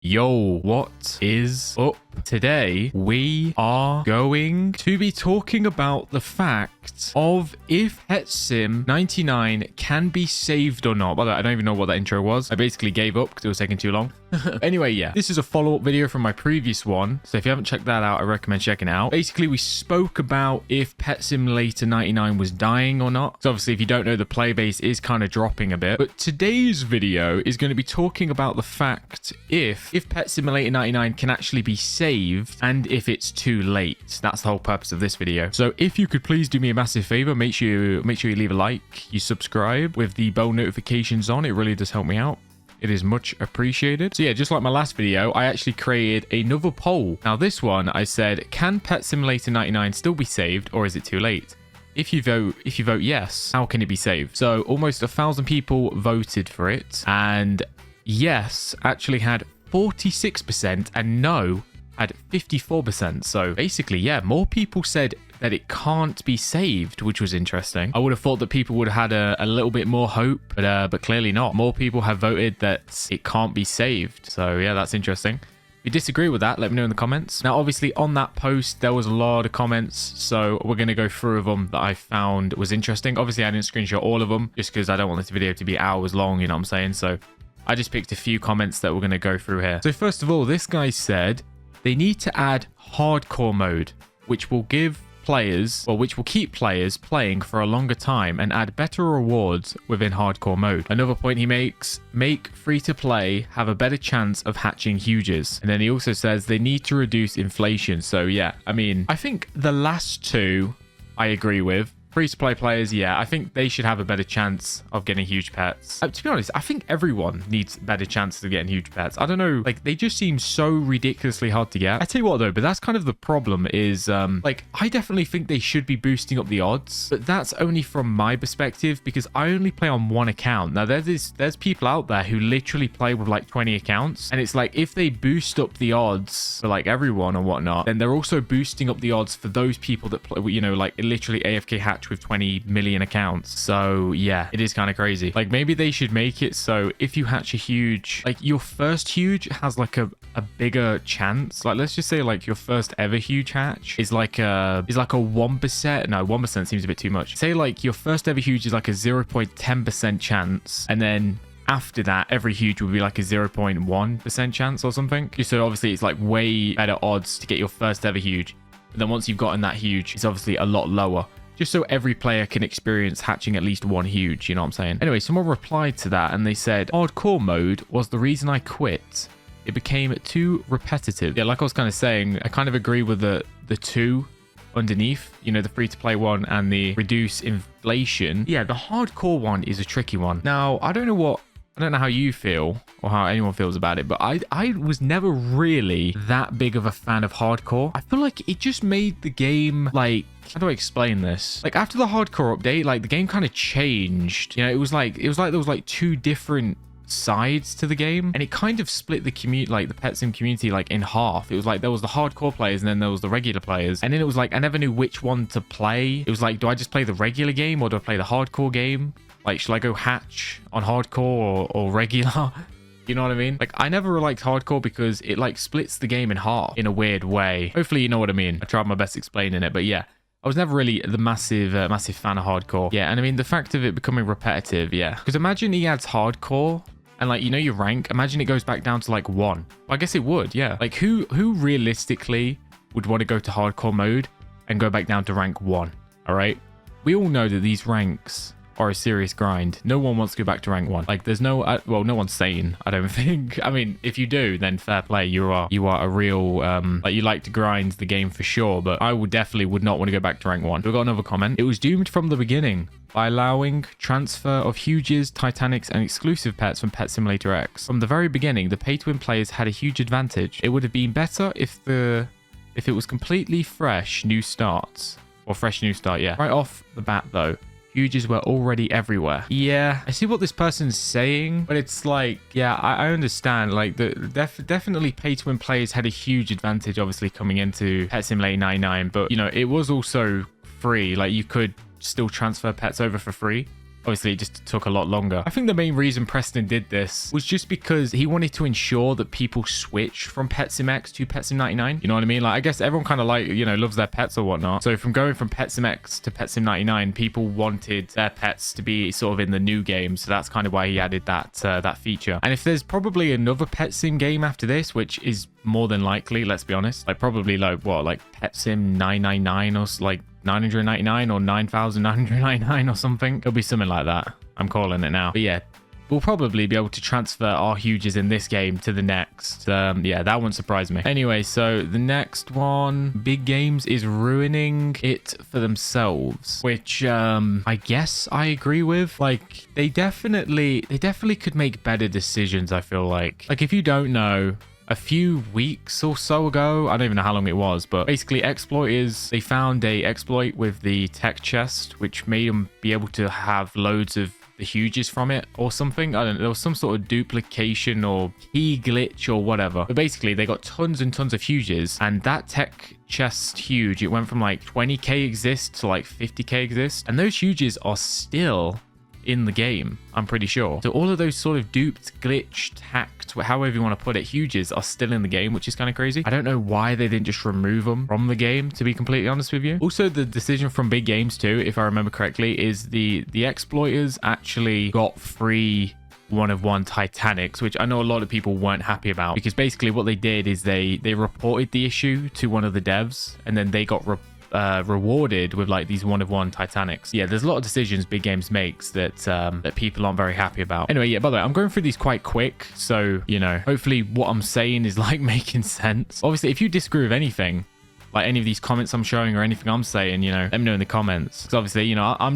Yo, what is up? Today, we are going to be talking about the fact of if Pet Sim 99 can be saved or not. By the way, I don't even know what that intro was. I basically gave up because it was taking too long. Anyway, yeah, this is a follow-up video from my previous one. So if you haven't checked that out, I recommend checking it out. Basically, we spoke about if Pet Simulator 99 was dying or not. So obviously, if you don't know, the play base is kind of dropping a bit. But today's video is going to be talking about the fact if Pet Simulator 99 can actually be saved and if it's too late. That's the whole purpose of this video. So if you could please do me a massive favor, make sure you leave a like, you subscribe with the bell notifications on. It really does help me out. It is much appreciated. So yeah, just like my last video, I actually created another poll. Now this one, I said, can Pet Simulator 99 still be saved or is it too late? If you vote yes, how can it be saved? So almost 1,000 people voted for it, and yes actually had 46% and no had 54%. So basically, yeah, more people said that it can't be saved, which was interesting. I would have thought that people would have had a little bit more hope, but clearly not. More people have voted that it can't be saved. So yeah, that's interesting. If you disagree with that, let me know in the comments. Now, obviously, on that post, there was a lot of comments, so we're going to go through them that I found was interesting. Obviously, I didn't screenshot all of them, just because I don't want this video to be hours long, you know what I'm saying? So I just picked a few comments that we're going to go through here. So first of all, this guy said they need to add hardcore mode, which will give players, or which will keep players playing for a longer time and add better rewards within hardcore mode. Another point he makes, make free-to-play have a better chance of hatching huges. And then he also says they need to reduce inflation. So yeah, I mean, I think the last two I agree with. Free-to-play players, yeah, I think they should have a better chance of getting huge pets. To be honest, I think everyone needs better chances of getting huge pets. I don't know, like, they just seem so ridiculously hard to get. I tell you what, though, but that's kind of the problem is, like, I definitely think they should be boosting up the odds, but that's only from my perspective because I only play on one account. Now, there's people out there who literally play with, like, 20 accounts, and it's like, if they boost up the odds for, like, everyone or whatnot, then they're also boosting up the odds for those people that play, you know, like, literally AFK hatch with 20 million accounts. So yeah, it is kind of crazy. Like, maybe they should make it so if you hatch a huge, like, your first huge has like a bigger chance. Like, let's just say like your first ever huge hatch is like a 1%. No, 1% seems a bit too much. Say like your first ever huge is like a 0.10% chance, and then after that, every huge would be like a 0.1% chance or something. So obviously it's like way better odds to get your first ever huge. But then once you've gotten that huge, it's obviously a lot lower, just so every player can experience hatching at least one huge, you know what I'm saying? Anyway, someone replied to that and they said, hardcore mode was the reason I quit. It became too repetitive. Yeah, like I was kind of saying, I kind of agree with the two underneath, you know, the free-to-play one and the reduce inflation. Yeah, the hardcore one is a tricky one. Now, I don't know how you feel or how anyone feels about it, but I was never really that big of a fan of hardcore. I feel like it just made the game, like, how do I explain this? Like, after the hardcore update, like, the game kind of changed. You know, it was like there was like two different sides to the game, and it kind of split the community, like the Pet Sim community, like in half. It was like there was the hardcore players and then there was the regular players, and then it was like I never knew which one to play. It was like, do I just play the regular game or do I play the hardcore game? Like, should I go hatch on hardcore or regular? You know what I mean? Like, I never really liked hardcore because it like splits the game in half in a weird way. Hopefully you know what I mean. I tried my best explaining it, but yeah, I was never really the massive fan of hardcore. Yeah, and I mean, the fact of it becoming repetitive, yeah. Because imagine he adds hardcore and, like, you know, your rank, imagine it goes back down to like 1. Well, I guess it would, yeah. Like, who realistically would want to go to hardcore mode and go back down to rank 1? All right? We all know that these ranks are a serious grind. No one wants to go back to rank 1. Like, there's no, well, no one's sane, I don't think. I mean, if you do, then fair play. You are a real, like, you like to grind the game for sure, but I definitely would not want to go back to rank 1. We've got another comment. It was doomed from the beginning by allowing transfer of huges, Titanics, and exclusive pets from Pet Simulator X. From the very beginning, the pay-to-win players had a huge advantage. It would have been better if it was completely fresh new starts. Or fresh new start, yeah. Right off the bat, though, huges were already everywhere. Yeah, I see what this person's saying, but it's like, yeah, I understand. Like, definitely pay-to-win players had a huge advantage, obviously, coming into Pet Simulator 99, but, you know, it was also free. Like, you could still transfer pets over for free. Obviously, it just took a lot longer. I think the main reason Preston did this was just because he wanted to ensure that people switch from PetSimX to PetSim99. You know what I mean? Like, I guess everyone kind of like, you know, loves their pets or whatnot. So from going from PetSimX to PetSim99, people wanted their pets to be sort of in the new game. So that's kind of why he added that feature. And if there's probably another PetSim game after this, which is more than likely, let's be honest, like probably like what, like PetSim 999 or like 999 or 9,999 or something. It'll be something like that. I'm calling it now. But yeah, we'll probably be able to transfer our huges in this game to the next. Yeah, that won't surprise me. Anyway, so the next one, Big Games is ruining it for themselves, which I guess I agree with. Like, they definitely could make better decisions, I feel like. Like, if you don't know, a few weeks or so ago, I don't even know how long it was, but basically exploiters, they found a exploit with the tech chest, which made them be able to have loads of the huges from it or something. I don't know. There was some sort of duplication or key glitch or whatever. But basically, they got tons and tons of huges, and that tech chest huge, it went from like 20k exist to like 50k exist. And those huges are still in the game, I'm pretty sure. So all of those sort of duped, glitched, hacked, however you want to put it, huges are still in the game, which is kind of crazy. I don't know why they didn't just remove them from the game, to be completely honest with you. Also, the decision from Big Games too, if I remember correctly, is the exploiters actually got free 1-of-1 Titanics, which I know a lot of people weren't happy about, because basically what they did is they reported the issue to one of the devs, and then they got rewarded with like these 1-of-1 Titanics. Yeah, there's a lot of decisions Big Games makes that that people aren't very happy about. Anyway, yeah, by the way, I'm going through these quite quick, so you know, hopefully what I'm saying is like making sense. Obviously, if you disagree with anything, like any of these comments I'm showing or anything I'm saying, you know, let me know in the comments. Because obviously, you know, I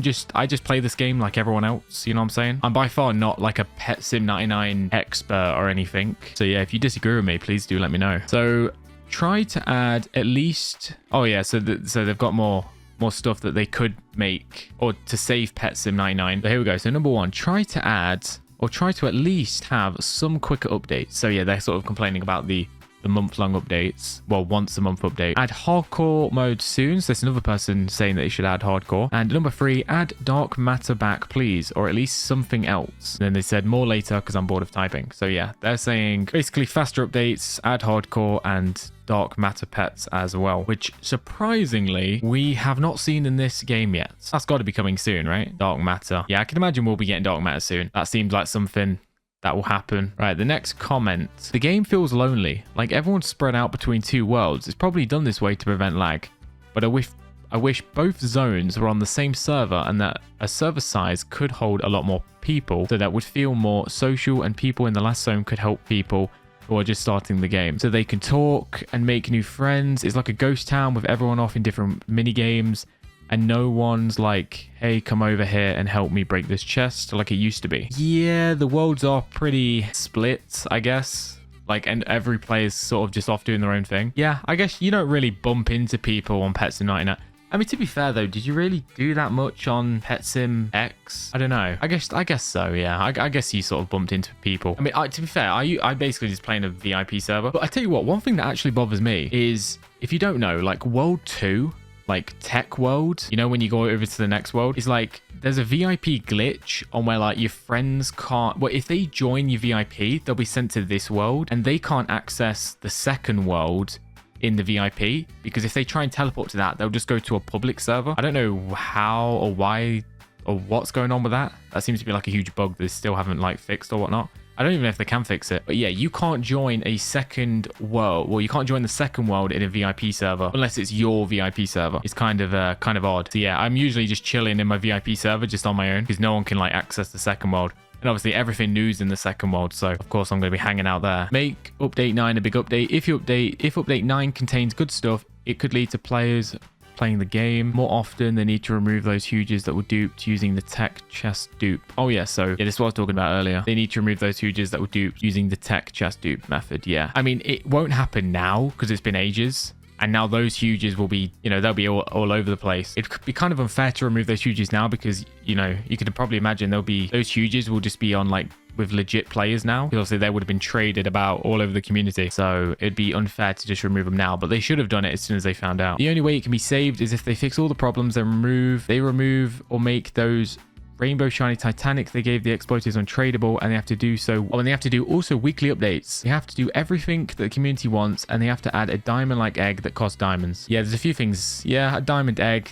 just play this game like everyone else, you know what I'm saying? I'm by far not like a PetSim99 expert or anything. So yeah, if you disagree with me, please do let me know. So try to add at least, oh yeah, so they've got more stuff that they could make or to save PetSim99. So here we go. So number one, try to add or try to at least have some quicker updates. So yeah, they're sort of complaining about the month-long updates. Well, once a month update. Add hardcore mode soon. So there's another person saying that they should add hardcore. And number three, add dark matter back, please, or at least something else. And then they said more later because I'm bored of typing. So yeah, they're saying basically faster updates, add hardcore, and dark matter pets as well, which surprisingly we have not seen in this game yet. That's got to be coming soon, right? Dark matter. Yeah, I can imagine we'll be getting dark matter soon. That seems like something that will happen. Right, the next comment. The game feels lonely, like everyone's spread out between two worlds. It's probably done this way to prevent lag, but I wish both zones were on the same server and that a server size could hold a lot more people, so that would feel more social and people in the last zone could help people who are just starting the game, so they can talk and make new friends. It's like a ghost town with everyone off in different mini games, and no one's like, hey, come over here and help me break this chest like it used to be. Yeah, the worlds are pretty split, I guess. Like, and every player's sort of just off doing their own thing. Yeah, I guess you don't really bump into people on PetSim99. I mean, to be fair though, did you really do that much on PetSim X? I don't know. I guess so, yeah. I guess you sort of bumped into people. I mean, to be fair, I basically just playing a VIP server. But I tell you what, one thing that actually bothers me is, if you don't know, like World 2, like Tech World, you know, when you go over to the next world, is like there's a VIP glitch on where like your friends can't, well, if they join your VIP, they'll be sent to this world and they can't access the second world in the VIP, because if they try and teleport to that, they'll just go to a public server. I don't know how or why or what's going on with that. That seems to be like a huge bug that they still haven't like fixed or whatnot. I don't even know if they can fix it. But yeah, you can't join a second world. Well, you can't join the second world in a VIP server unless it's your VIP server. It's kind of odd. So yeah, I'm usually just chilling in my VIP server just on my own because no one can like access the second world. And obviously everything new's in the second world, so of course I'm going to be hanging out there. Make update 9 a big update. If update 9 contains good stuff, it could lead to players playing the game more often. They need to remove those huges that were duped using the tech chest dupe. Oh yeah, so yeah, this is what I was talking about earlier. They need to remove those huges that were duped using the tech chest dupe method. Yeah, I mean, it won't happen now because it's been ages. And now those huges will be, you know, they'll be all over the place. It could be kind of unfair to remove those huges now because, you know, you could probably imagine those huges will just be on like with legit players now. Because obviously they would have been traded about all over the community. So it'd be unfair to just remove them now. But they should have done it as soon as they found out. The only way it can be saved is if they fix all the problems and remove or make those Rainbow Shiny Titanic, they gave the exploiters untradeable, and they have to do so. Oh, and they have to do also weekly updates. They have to do everything that the community wants, and they have to add a diamond-like egg that costs diamonds. Yeah, there's a few things. Yeah, a diamond egg,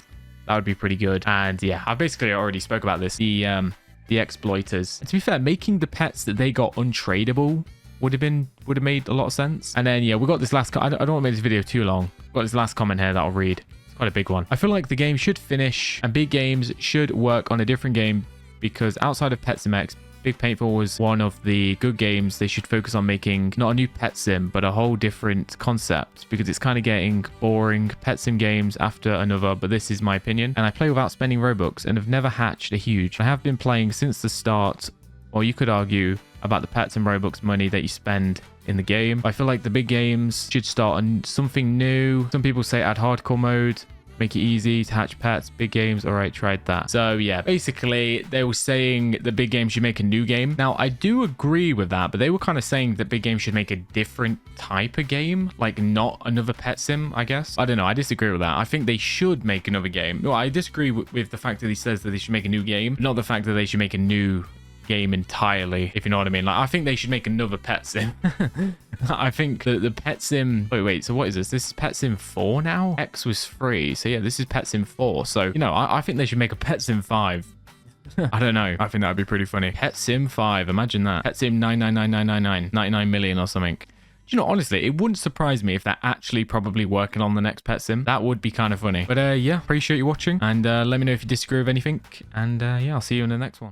that would be pretty good. And yeah, I basically already spoke about this. The exploiters. And to be fair, making the pets that they got untradeable would have made a lot of sense. And then yeah, we got this last. I don't want to make this video too long. We've got this last comment here that I'll read. Quite a big one. I feel like the game should finish and big games should work on a different game, because outside of Pet Sim X, Big Paintball was one of the good games. They should focus on making not a new Pet Sim, but a whole different concept, because it's kind of getting boring Pet Sim games after another. But this is my opinion, and I play without spending Robux and have never hatched a huge. I have been playing since the start, or you could argue about the Pet Sim Robux money that you spend in the game. I feel like the big games should start on something new. Some people say add hardcore mode, make it easy to hatch pets. Big games, all right, tried that. So yeah, basically they were saying the big games should make a new game. Now I do agree with that, but they were kind of saying that big games should make a different type of game, like not another Pet Sim, I guess. I don't know, I disagree with that. I think they should make another game. No, I disagree with the fact that he says that they should make a new game, not the fact that they should make a new game entirely, if you know what I mean. Like, I think they should make another Pet Sim. I think the Pet Sim... Wait, so what is this? This is Pet Sim 4 now? X was 3. So yeah, this is Pet Sim 4. So, you know, I think they should make a Pet Sim 5. I don't know. I think that would be pretty funny. Pet Sim 5. Imagine that. Pet Sim 99999. 99 million or something. You know, honestly, it wouldn't surprise me if they're actually probably working on the next Pet Sim. That would be kind of funny. But yeah, appreciate you watching. And let me know if you disagree with anything. And yeah, I'll see you in the next one.